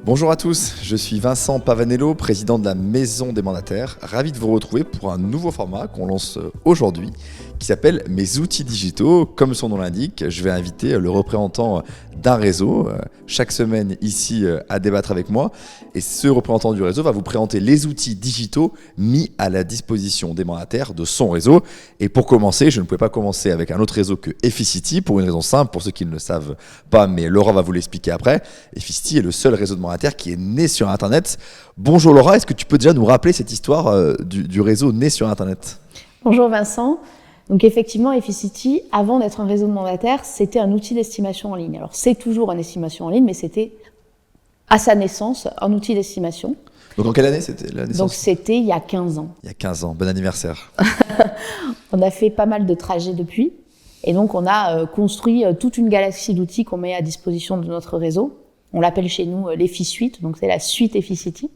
Bonjour à tous, je suis Vincent Pavanello, président de la Maison des Mandataires. Ravi de vous retrouver pour un nouveau format qu'on lance aujourd'hui qui s'appelle Mes outils digitaux. Comme son nom l'indique, je vais inviter le représentant d'un réseau chaque semaine ici à débattre avec moi. Et ce représentant du réseau va vous présenter les outils digitaux mis à la disposition des mandataires de son réseau. Et pour commencer, je ne pouvais pas commencer avec un autre réseau que Efficity pour une raison simple, pour ceux qui ne le savent pas, mais Laura va vous l'expliquer après. Efficity est le seul réseau de mandataires qui est né sur Internet. Bonjour Laura, est-ce que tu peux déjà nous rappeler cette histoire du réseau né sur Internet ? Bonjour Vincent. Donc effectivement, Efficity, avant d'être un réseau de mandataires, c'était un outil d'estimation en ligne. Alors c'est toujours une estimation en ligne, mais c'était à sa naissance un outil d'estimation. Donc en quelle année c'était la naissance ? Donc c'était il y a 15 ans. Il y a 15 ans, bon anniversaire. On a fait pas mal de trajets depuis. Et donc on a construit toute une galaxie d'outils qu'on met à disposition de notre réseau. On l'appelle chez nous l'Effi-Suite, donc c'est la suite Efficity,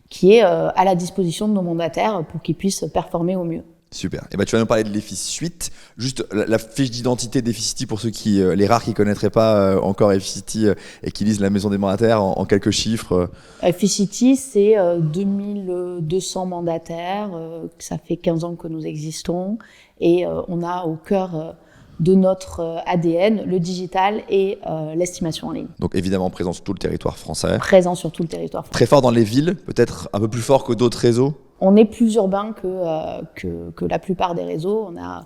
qui est à la disposition de nos mandataires pour qu'ils puissent performer au mieux. Super. Et tu vas nous parler de l'Effi-Suite. Juste la fiche d'identité d'Efficity pour ceux qui, les rares qui ne connaîtraient pas encore Efficity et qui lisent la maison des mandataires en quelques chiffres. Efficity, c'est 2200 mandataires. Ça fait 15 ans que nous existons. Et on a au cœur de notre ADN le digital et l'estimation en ligne. Donc évidemment présent sur tout le territoire français. Présent sur tout le territoire français. Très fort dans les villes, peut-être un peu plus fort que d'autres réseaux. On est plus urbain que la plupart des réseaux. On a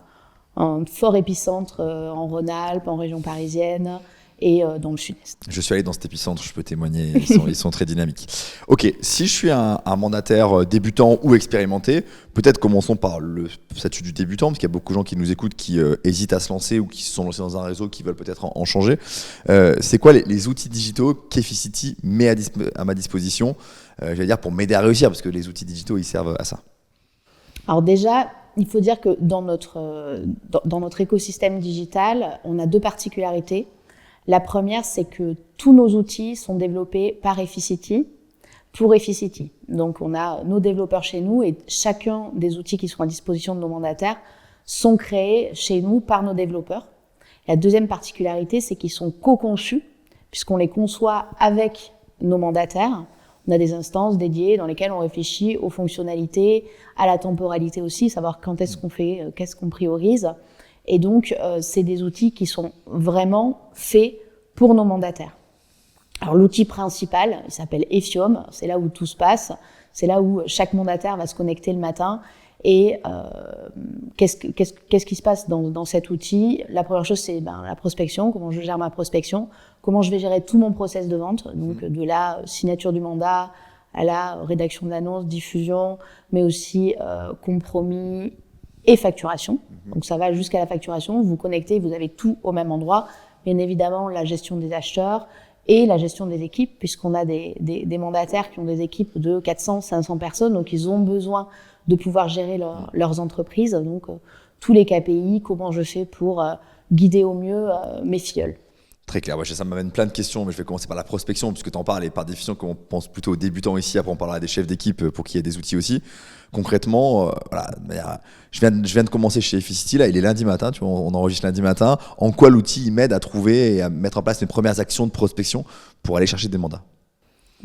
un fort épicentre en Rhône-Alpes, en région parisienne et dans le sud-est. Je suis allé dans cet épicentre, je peux témoigner, ils sont très dynamiques. Ok, si je suis un mandataire débutant ou expérimenté, peut-être commençons par le statut du débutant, parce qu'il y a beaucoup de gens qui nous écoutent qui hésitent à se lancer ou qui se sont lancés dans un réseau, qui veulent peut-être en changer. C'est quoi les outils digitaux qu'Efficity met à ma disposition, je vais dire pour m'aider à réussir, parce que les outils digitaux, ils servent à ça. Alors déjà, il faut dire que dans notre écosystème digital, on a deux particularités. La première, c'est que tous nos outils sont développés par Efficity pour Efficity. Donc, on a nos développeurs chez nous et chacun des outils qui sont à disposition de nos mandataires sont créés chez nous par nos développeurs. La deuxième particularité, c'est qu'ils sont co-conçus puisqu'on les conçoit avec nos mandataires. On a des instances dédiées dans lesquelles on réfléchit aux fonctionnalités, à la temporalité aussi, savoir quand est-ce qu'on fait, qu'est-ce qu'on priorise. Et donc, c'est des outils qui sont vraiment faits pour nos mandataires. Alors, l'outil principal, il s'appelle Effium. C'est là où tout se passe. C'est là où chaque mandataire va se connecter le matin. Et qu'est-ce qui se passe dans cet outil ? La première chose, c'est la prospection. Comment je gère ma prospection ? Comment je vais gérer tout mon process de vente ? Donc, de la signature du mandat à la rédaction de l'annonce, diffusion, mais aussi compromis et facturation. Donc ça va jusqu'à la facturation, vous vous connectez, vous avez tout au même endroit. Bien évidemment, la gestion des acheteurs et la gestion des équipes, puisqu'on a des mandataires qui ont des équipes de 400, 500 personnes, donc ils ont besoin de pouvoir gérer leurs entreprises. Donc tous les KPI, comment je fais pour guider au mieux mes filleuls. Très clair, ça m'amène plein de questions, mais je vais commencer par la prospection, puisque tu en parles, et par définition, qu'on pense plutôt aux débutants ici, après on parlera des chefs d'équipe pour qu'il y ait des outils aussi. Concrètement, je viens de commencer chez Efficity, là, il est lundi matin, tu vois, on enregistre lundi matin. En quoi l'outil m'aide à trouver et à mettre en place mes premières actions de prospection pour aller chercher des mandats ?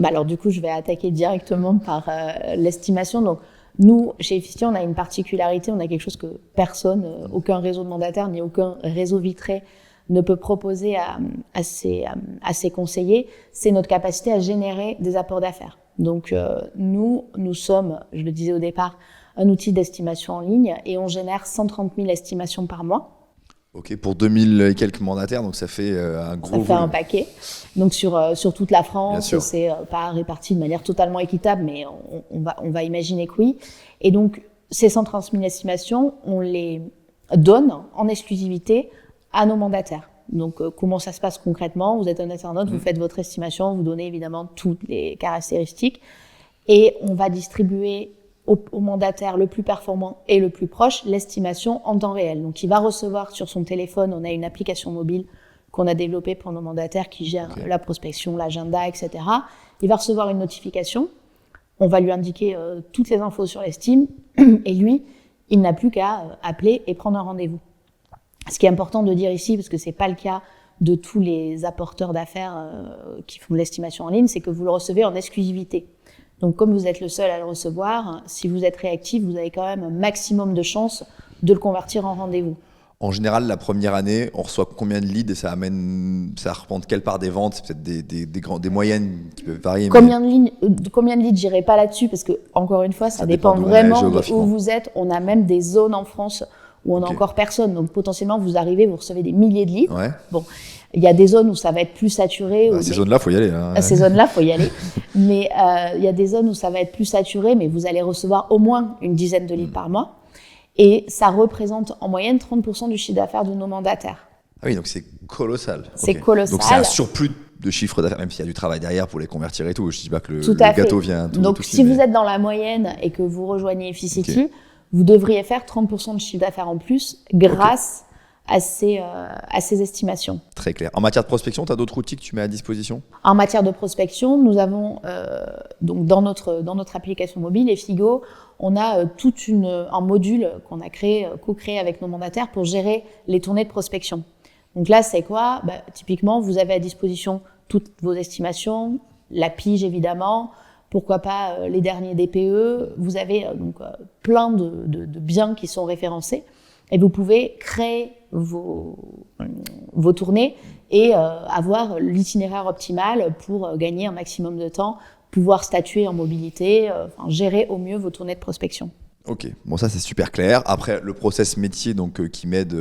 Alors du coup, je vais attaquer directement par l'estimation. Donc, nous, chez Efficity, on a une particularité, on a quelque chose que personne, aucun réseau de mandataires, ni aucun réseau vitré ne peut proposer à ses conseillers, c'est notre capacité à générer des apports d'affaires. Donc nous sommes, je le disais au départ, un outil d'estimation en ligne et on génère 130 000 estimations par mois. Ok, pour 2000 et quelques mandataires, donc ça fait un gros volume. Ça fait un paquet. Donc sur toute la France, c'est pas réparti de manière totalement équitable, mais on va imaginer que oui. Et donc ces 130 000 estimations, on les donne en exclusivité à nos mandataires. Donc, comment ça se passe concrètement ? Vous êtes un internaute, vous faites votre estimation, vous donnez évidemment toutes les caractéristiques et on va distribuer au mandataire le plus performant et le plus proche l'estimation en temps réel. Donc, il va recevoir sur son téléphone, on a une application mobile qu'on a développée pour nos mandataires qui gère la prospection, l'agenda, etc. Il va recevoir une notification, on va lui indiquer toutes les infos sur l'estime et lui, il n'a plus qu'à appeler et prendre un rendez-vous. Ce qui est important de dire ici, parce que c'est pas le cas de tous les apporteurs d'affaires qui font de l'estimation en ligne, c'est que vous le recevez en exclusivité. Donc, comme vous êtes le seul à le recevoir, si vous êtes réactif, vous avez quand même un maximum de chances de le convertir en rendez-vous. En général, la première année, on reçoit combien de leads et ça représente quelle part des ventes? C'est peut-être des moyennes qui peuvent varier. Combien de leads, j'irai pas là-dessus parce que, encore une fois, ça dépend vraiment de où vous êtes. On a même des zones en France où on n'a encore personne. Donc, potentiellement, vous arrivez, vous recevez des milliers de leads. Ouais. Bon. Il y a des zones où ça va être plus saturé. Ces zones-là, faut y aller. Hein. Ces zones-là, faut y aller. Mais il y a des zones où ça va être plus saturé, mais vous allez recevoir au moins une dizaine de leads par mois. Et ça représente en moyenne 30% du chiffre d'affaires de nos mandataires. Ah oui, donc c'est colossal. C'est colossal. Donc c'est un surplus de chiffre d'affaires, même s'il y a du travail derrière pour les convertir et tout. Je ne dis pas que le gâteau vient tout. Donc si vous êtes dans la moyenne et que vous rejoignez Efficity, vous devriez faire 30% de chiffre d'affaires en plus grâce à ces estimations. Très clair. En matière de prospection, tu as d'autres outils que tu mets à disposition? En matière de prospection, nous avons donc dans notre application mobile Effigo, on a un module qu'on a co-créé avec nos mandataires pour gérer les tournées de prospection. Donc là, c'est quoi? Typiquement, vous avez à disposition toutes vos estimations, la pige évidemment, pourquoi pas les derniers DPE. Vous avez plein de biens qui sont référencés et vous pouvez créer vos tournées et avoir l'itinéraire optimal pour gagner un maximum de temps, pouvoir statuer en mobilité, gérer au mieux vos tournées de prospection. Ok, bon ça c'est super clair. Après le process métier donc qui m'aide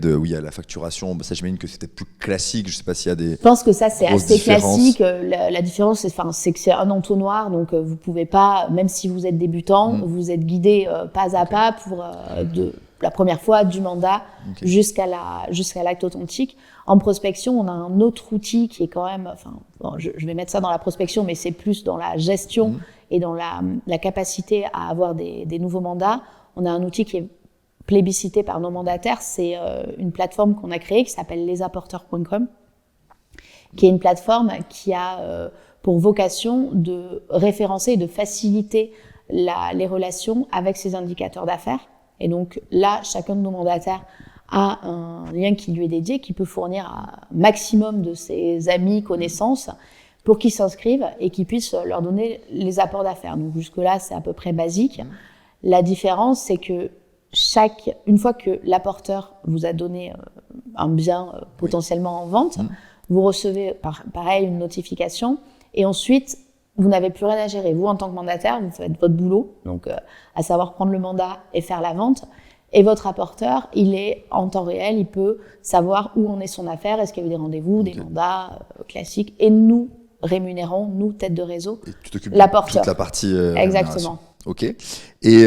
oui à la facturation, ça j'imagine que c'était plus classique. Je sais pas s'il y a des. Je pense que ça c'est assez classique. La différence c'est que c'est un entonnoir, donc vous pouvez pas, même si vous êtes débutant, vous êtes guidé pas à pas pour de la première fois du mandat jusqu'à l'acte authentique. En prospection, on a un autre outil qui est quand même, je vais mettre ça dans la prospection, mais c'est plus dans la gestion et dans la capacité à avoir des nouveaux mandats. On a un outil qui est plébiscité par nos mandataires, c'est une plateforme qu'on a créée qui s'appelle lesapporteurs.com, qui est une plateforme qui a pour vocation de référencer et de faciliter les relations avec ses indicateurs d'affaires. Et donc là, chacun de nos mandataires a un lien qui lui est dédié, qui peut fournir un maximum de ses amis, connaissances, pour qu'ils s'inscrivent et qu'ils puissent leur donner les apports d'affaires. Donc jusque-là, c'est à peu près basique. La différence, c'est que une fois que l'apporteur vous a donné un bien potentiellement en vente, vous recevez pareil une notification et ensuite, vous n'avez plus rien à gérer. Vous, en tant que mandataire, vous faites votre boulot, donc à savoir prendre le mandat et faire la vente. Et votre apporteur, il est en temps réel, il peut savoir où en est son affaire, est-ce qu'il y a eu des rendez-vous, des mandats classiques. Et nous rémunérons, nous, tête de réseau, l'apporteur. Toute la partie exactement. Ok. Et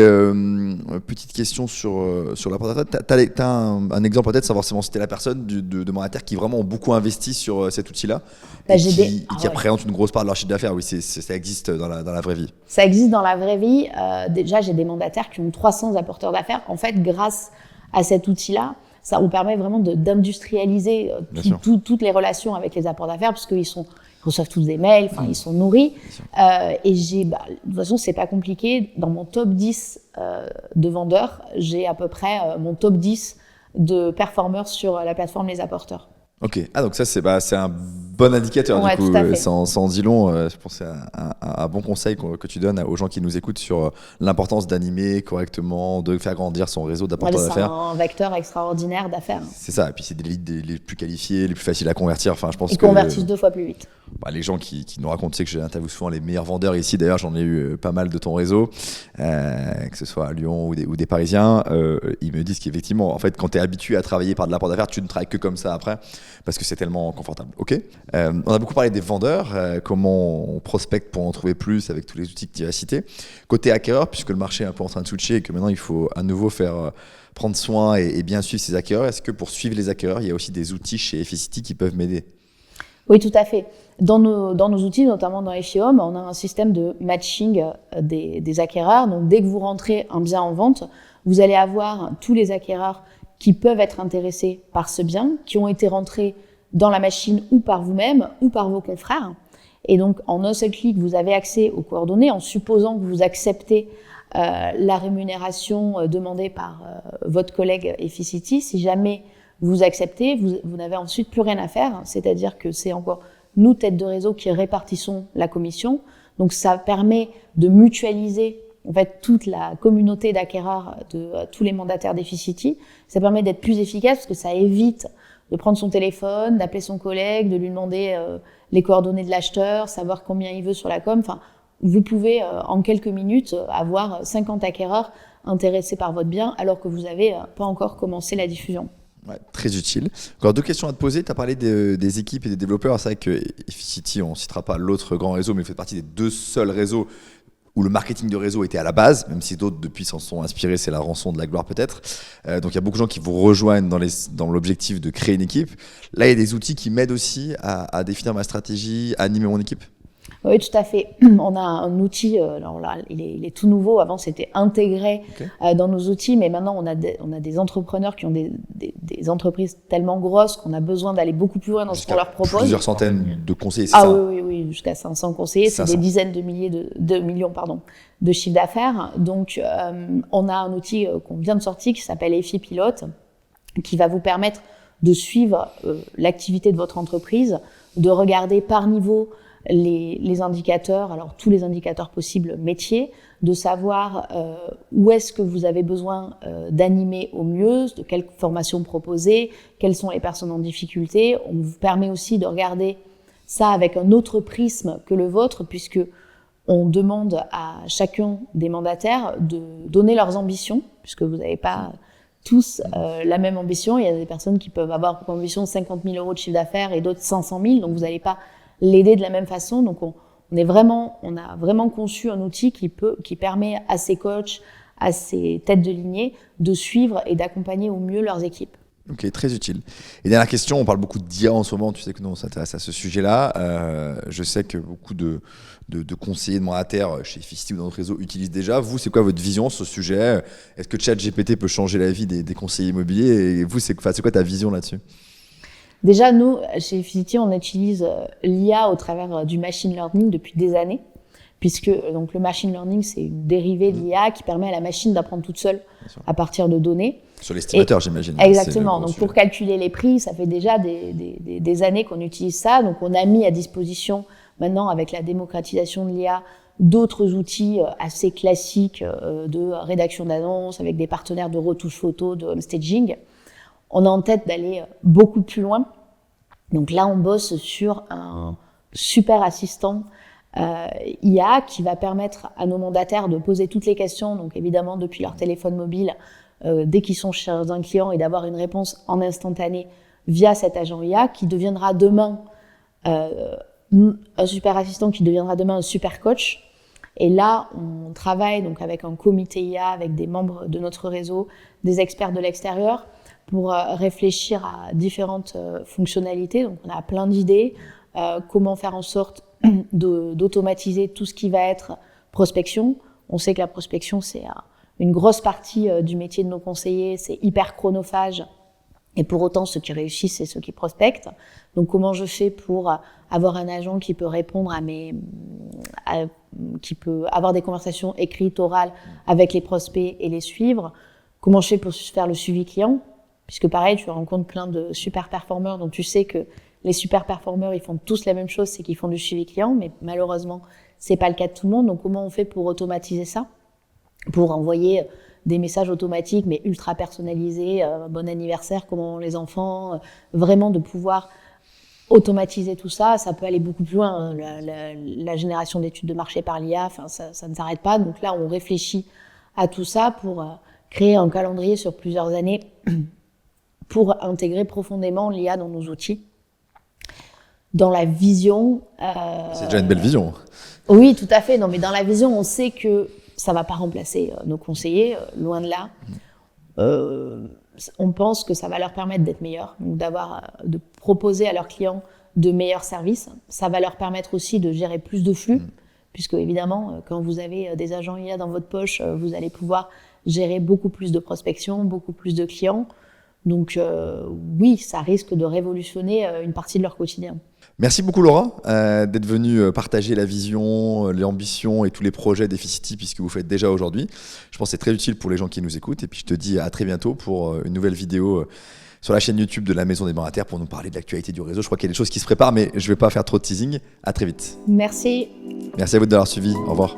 petite question sur l'apporteur. T'as un exemple peut-être, savoir si c'était la personne de mandataires qui vraiment ont beaucoup investi sur cet outil-là qui représente une grosse part de leur chiffre d'affaires. Oui, ça existe dans la vraie vie. Ça existe dans la vraie vie. Déjà, j'ai des mandataires qui ont 300 apporteurs d'affaires. En fait, grâce à cet outil-là, ça vous permet vraiment d'industrialiser toutes les relations avec les apports d'affaires, parce qu'ils reçoivent tous des mails, ils sont nourris. Et de toute façon, c'est pas compliqué. Dans mon top 10 de vendeurs, j'ai à peu près mon top 10 de performeurs sur la plateforme Les Apporteurs. Ok. Ah, donc ça, c'est un bon indicateur, du coup. Sans dit long, je pense que c'est un bon conseil que tu donnes aux gens qui nous écoutent sur l'importance d'animer correctement, de faire grandir son réseau d'apporteurs d'affaires. C'est un vecteur extraordinaire d'affaires. C'est ça. Et puis, c'est des leads les plus qualifiés, les plus faciles à convertir. Enfin, je pense Ils convertissent 2 fois plus vite. Les gens qui nous racontent, tu sais que j'interviewe souvent les meilleurs vendeurs ici. D'ailleurs, j'en ai eu pas mal de ton réseau, que ce soit à Lyon ou des Parisiens. Ils me disent qu'effectivement, en fait, quand tu es habitué à travailler par de l'apport d'affaires, tu ne travailles que comme ça après, parce que c'est tellement confortable. Ok. On a beaucoup parlé des vendeurs, comment on prospecte pour en trouver plus avec tous les outils que tu as cités. Côté acquéreur, puisque le marché est un peu en train de switcher et que maintenant il faut à nouveau prendre soin et bien suivre ses acquéreurs, est-ce que pour suivre les acquéreurs, il y a aussi des outils chez Efficity qui peuvent m'aider? Oui, tout à fait. Dans nos outils, notamment dans Effiom, on a un système de matching des acquéreurs. Donc, dès que vous rentrez un bien en vente, vous allez avoir tous les acquéreurs qui peuvent être intéressés par ce bien, qui ont été rentrés dans la machine ou par vous-même ou par vos confrères. Et donc, en un seul clic, vous avez accès aux coordonnées en supposant que vous acceptez la rémunération demandée par votre collègue Efficity. Si jamais vous acceptez, vous n'avez ensuite plus rien à faire. C'est-à-dire que c'est encore nous, têtes de réseau, qui répartissons la commission. Donc ça permet de mutualiser en fait toute la communauté d'acquéreurs de tous les mandataires d'Efficity. Ça permet d'être plus efficace parce que ça évite de prendre son téléphone, d'appeler son collègue, de lui demander les coordonnées de l'acheteur, savoir combien il veut sur la com. Enfin, vous pouvez en quelques minutes avoir 50 acquéreurs intéressés par votre bien alors que vous n'avez pas encore commencé la diffusion. Ouais, très utile. Encore 2 questions à te poser. Tu as parlé des équipes et des développeurs. C'est vrai que Efficity, on ne citera pas l'autre grand réseau, mais il fait partie des 2 seuls réseaux où le marketing de réseau était à la base, même si d'autres depuis s'en sont inspirés, c'est la rançon de la gloire peut-être. Donc il y a beaucoup de gens qui vous rejoignent dans l'objectif de créer une équipe. Là, il y a des outils qui m'aident aussi à définir ma stratégie, à animer mon équipe. Oui, tout à fait. On a un outil, alors là, il est tout nouveau. Avant, c'était intégré dans nos outils, mais maintenant, on a des entrepreneurs qui ont des entreprises tellement grosses qu'on a besoin d'aller beaucoup plus loin dans ce qu'on leur propose. Plusieurs centaines de conseillers, c'est ça? Oui, jusqu'à 500 conseillers. C'est des dizaines de millions de chiffre d'affaires. Donc, on a un outil qu'on vient de sortir qui s'appelle Effi Pilote, qui va vous permettre de suivre l'activité de votre entreprise, de regarder par niveau les indicateurs, alors tous les indicateurs possibles métiers, de savoir où est-ce que vous avez besoin d'animer au mieux, de quelle formation proposer, quelles sont les personnes en difficulté. On vous permet aussi de regarder ça avec un autre prisme que le vôtre, puisque on demande à chacun des mandataires de donner leurs ambitions, puisque vous n'avez pas tous la même ambition. Il y a des personnes qui peuvent avoir pour ambition 50 000 euros de chiffre d'affaires et d'autres 500 000, donc vous n'allez pas l'aider de la même façon. Donc on a vraiment conçu un outil qui permet à ces coachs, à ces têtes de lignée de suivre et d'accompagner au mieux leurs équipes. Ok, très utile. Et dernière question, on parle beaucoup d'IA en ce moment, tu sais que nous on s'intéresse à ce sujet-là. Je sais que beaucoup de conseillers de mandataires chez Efficity ou dans notre réseau utilisent déjà. Vous, c'est quoi votre vision sur ce sujet? Est-ce que ChatGPT peut changer la vie des conseillers immobiliers? Et vous, c'est quoi ta vision là-dessus? Déjà, nous, chez Efficity, on utilise l'IA au travers du machine learning depuis des années, puisque donc, le machine learning, c'est une dérivée de l'IA qui permet à la machine d'apprendre toute seule à partir de données. Sur l'estimateur, j'imagine. Exactement. Donc, pour calculer les prix, ça fait déjà des années qu'on utilise ça. Donc, on a mis à disposition, maintenant, avec la démocratisation de l'IA, d'autres outils assez classiques de rédaction d'annonces, avec des partenaires de retouche photo, de homestaging. On a en tête d'aller beaucoup plus loin. Donc là, on bosse sur un super assistant IA qui va permettre à nos mandataires de poser toutes les questions, donc évidemment depuis leur téléphone mobile, dès qu'ils sont chez un client, et d'avoir une réponse en instantané via cet agent IA qui deviendra demain un super assistant, qui deviendra demain un super coach. Et là, on travaille donc avec un comité IA, avec des membres de notre réseau, des experts de l'extérieur, pour réfléchir à différentes fonctionnalités. Donc, on a plein d'idées. Comment faire en sorte d'automatiser tout ce qui va être prospection. On sait que la prospection, c'est une grosse partie du métier de nos conseillers. C'est hyper chronophage. Et pour autant, ceux qui réussissent, c'est ceux qui prospectent. Donc, comment je fais pour avoir un agent qui peut répondre qui peut avoir des conversations écrites, orales avec les prospects et les suivre? Comment je fais pour faire le suivi client? Puisque pareil, tu rencontres plein de super performeurs, donc tu sais que les super performeurs, ils font tous la même chose, c'est qu'ils font du suivi client, mais malheureusement, c'est pas le cas de tout le monde. Donc comment on fait pour automatiser ça? Pour envoyer des messages automatiques, mais ultra personnalisés, bon anniversaire, comment les enfants, vraiment de pouvoir automatiser tout ça. Ça peut aller beaucoup plus loin, hein. La génération d'études de marché par l'IA, enfin, ça ne s'arrête pas. Donc là, on réfléchit à tout ça pour créer un calendrier sur plusieurs années pour intégrer profondément l'IA dans nos outils. Dans la vision... c'est déjà une belle vision. Oui, tout à fait. Non, mais dans la vision, on sait que ça ne va pas remplacer nos conseillers, loin de là. On pense que ça va leur permettre d'être meilleurs, donc de proposer à leurs clients de meilleurs services. Ça va leur permettre aussi de gérer plus de flux, puisque évidemment, quand vous avez des agents IA dans votre poche, vous allez pouvoir gérer beaucoup plus de prospection, beaucoup plus de clients. Donc oui, ça risque de révolutionner une partie de leur quotidien. Merci beaucoup Laura d'être venue partager la vision, l'ambition et tous les projets d'Efficity puisque vous faites déjà aujourd'hui. Je pense que c'est très utile pour les gens qui nous écoutent et puis je te dis à très bientôt pour une nouvelle vidéo sur la chaîne YouTube de la Maison des Mandataires pour nous parler de l'actualité du réseau. Je crois qu'il y a des choses qui se préparent mais je ne vais pas faire trop de teasing. À très vite. Merci. Merci à vous de l'avoir suivi. Au revoir.